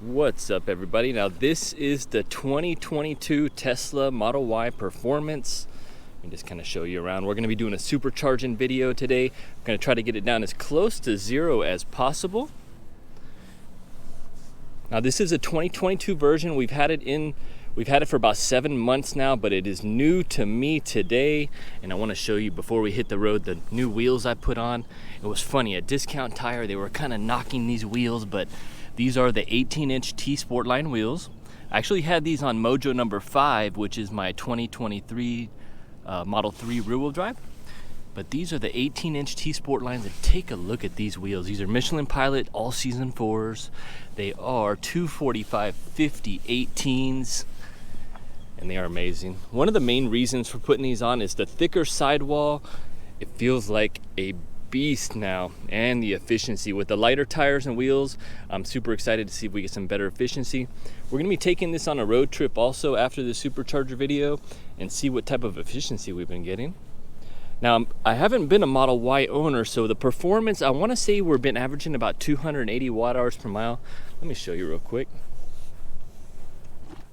What's up, everybody? Now this is the 2022 Tesla Model Y Performance. Let me just kind of show you around. We're going to be doing a supercharging video today. I'm going to try to get it down as close to zero as possible. Now this is a 2022 version. We've had it for about 7 months now, but it is new to me today. And I want to show you, before we hit the road, the new wheels I put on. It was funny, at Discount Tire, they were kind of knocking these wheels, but these are the 18-inch T Sportline wheels. I actually had these on Mojo number 5, which is my 2023 Model 3 rear-wheel drive. But these are the 18-inch T Sportlines, and take a look at these wheels. These are Michelin Pilot all-season 4s. They are 245/50 18s, and they are amazing. One of the main reasons for putting these on is the thicker sidewall. It feels like a beast now, and the efficiency with the lighter tires and wheels. I'm super excited to see if we get some better efficiency. We're going to be taking this on a road trip also after the Supercharger video and see what type of efficiency we've been getting. Now, I haven't been a Model Y owner, so the performance, I want to say we've been averaging about 280 watt hours per mile. Let me show you real quick.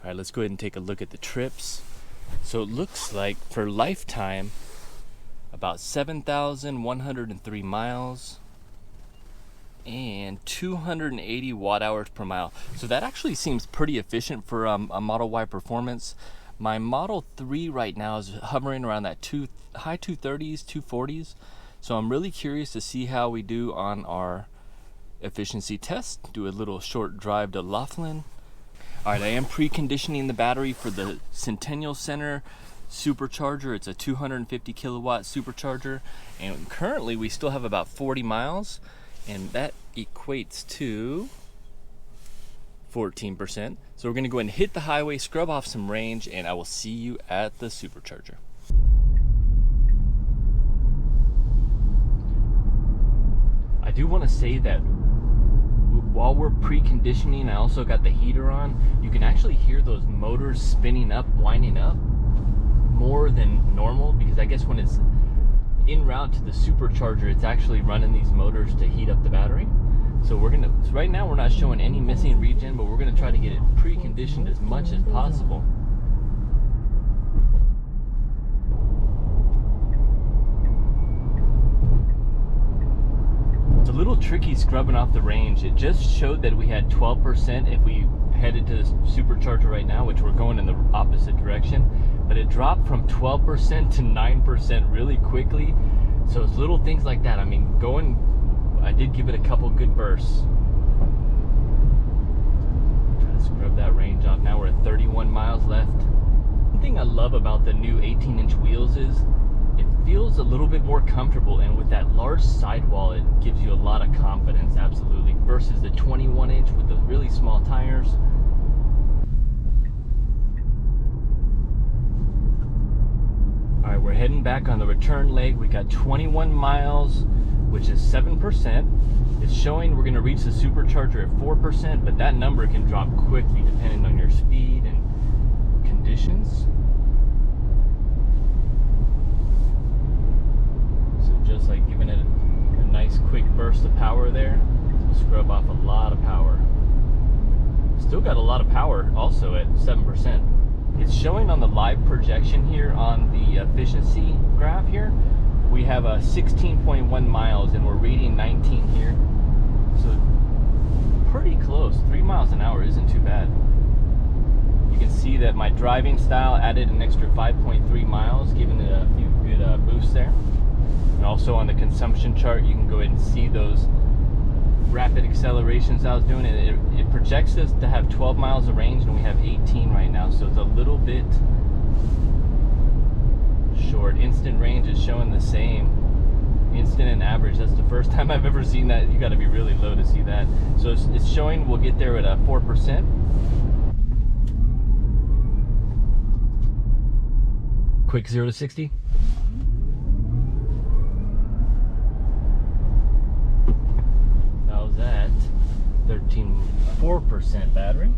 All right, let's go ahead and take a look at the trips. So it looks like for lifetime, about 7,103 miles and 280 watt hours per mile. So that actually seems pretty efficient for a Model Y Performance. My Model 3 right now is hovering around that high 230s, 240s. So I'm really curious to see how we do on our efficiency test. Do a little short drive to Laughlin. All right, I am preconditioning the battery for the Centennial Center Supercharger. It's a 250 kilowatt supercharger, and currently we still have about 40 miles, and that equates to 14%. So we're going to go ahead and hit the highway, scrub off some range, and I will see you at the supercharger. I do want to say that while we're preconditioning, I also got the heater on. You can actually hear those motors spinning up, winding up more than normal, because I guess when it's en route to the supercharger, it's actually running these motors to heat up the battery. So right now we're not showing any missing regen, but we're gonna try to get it preconditioned as much as possible. It's a little tricky scrubbing off the range. It just showed that we had 12% if we headed to the supercharger right now, which we're going in the opposite direction. But it dropped from 12% to 9% really quickly. So it's little things like that. I mean, I did give it a couple good bursts. Try to scrub that range off. Now we're at 31 miles left. One thing I love about the new 18-inch wheels is it feels a little bit more comfortable, and with that large sidewall, it gives you a lot of confidence, absolutely, versus the 21-inch with the really small tires. All right, we're heading back on the return leg. We got 21 miles, which is 7%. It's showing we're gonna reach the supercharger at 4%, but that number can drop quickly depending on your speed and conditions. So just like giving it a nice quick burst of power there, it'll scrub off a lot of power. Still got a lot of power also at 7%. It's showing on the live projection here on the efficiency graph here. We have a 16.1 miles and we're reading 19 here. So pretty close. 3 miles an hour isn't too bad. You can see that my driving style added an extra 5.3 miles, giving it a few good boosts there. And also on the consumption chart, you can go ahead and see those rapid accelerations I was doing. It projects us to have 12 miles of range, and we have 18 right now, so it's a little bit short. Instant range is showing the same. Instant and average, that's the first time I've ever seen that. You got to be really low to see that. So it's showing we'll get there at a 4%. Quick 0 to 60. That 4% battery.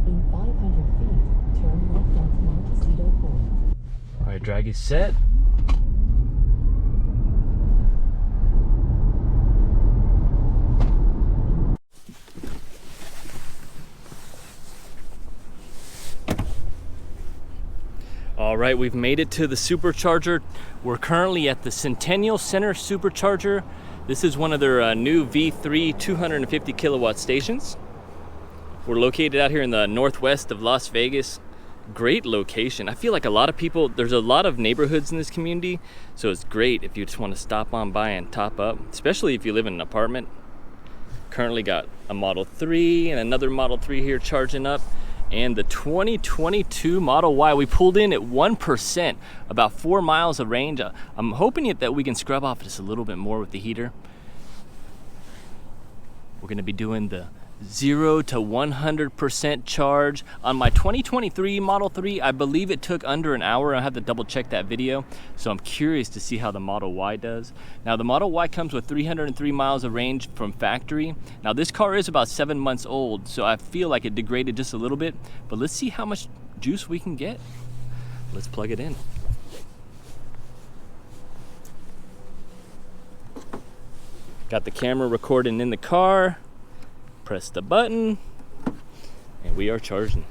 In 500 feet, turn left onto Montecito Point. All right, drag is set. All right, we've made it to the Supercharger. We're currently at the Centennial Center Supercharger. This is one of their new V3 250 kilowatt stations. We're located out here in the northwest of Las Vegas. Great location. I feel like a lot of people, there's a lot of neighborhoods in this community, so it's great if you just want to stop on by and top up, especially if you live in an apartment. Currently got a Model 3 and another Model 3 here charging up. And the 2022 Model Y, we pulled in at 1%, about 4 miles of range. I'm hoping that we can scrub off just a little bit more with the heater. We're gonna be doing the 0 to 100% charge. On my 2023 Model 3, I believe it took under an hour. I have to double check that video. So I'm curious to see how the Model Y does. Now the Model Y comes with 303 miles of range from factory. Now this car is about 7 months old, so I feel like it degraded just a little bit, but let's see how much juice we can get. Let's plug it in. Got the camera recording in the car. Press the button, and we are charging.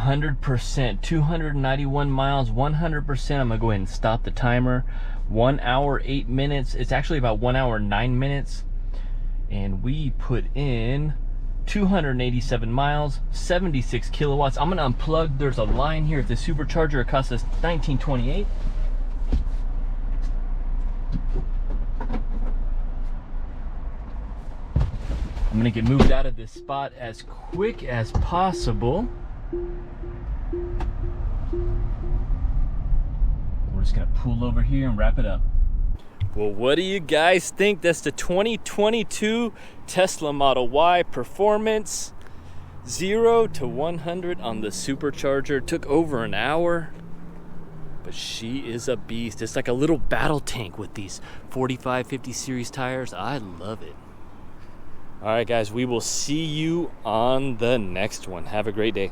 100%, 291 miles, 100%. I'm gonna go ahead and stop the timer. 1 hour, 8 minutes. It's actually about 1 hour, 9 minutes. And we put in 287 miles, 76 kilowatts. I'm gonna unplug. There's a line here at the Supercharger. It cost us $19.28. I'm gonna get moved out of this spot as quick as possible. We're just gonna pull over here and wrap it up. Well, what do you guys think? That's the 2022 Tesla Model Y performance. 0 to 100 on the Supercharger. Took over an hour, but she is a beast. It's like a little battle tank with these 45, 50 series tires. I love it. All right, guys, we will see you on the next one. Have a great day.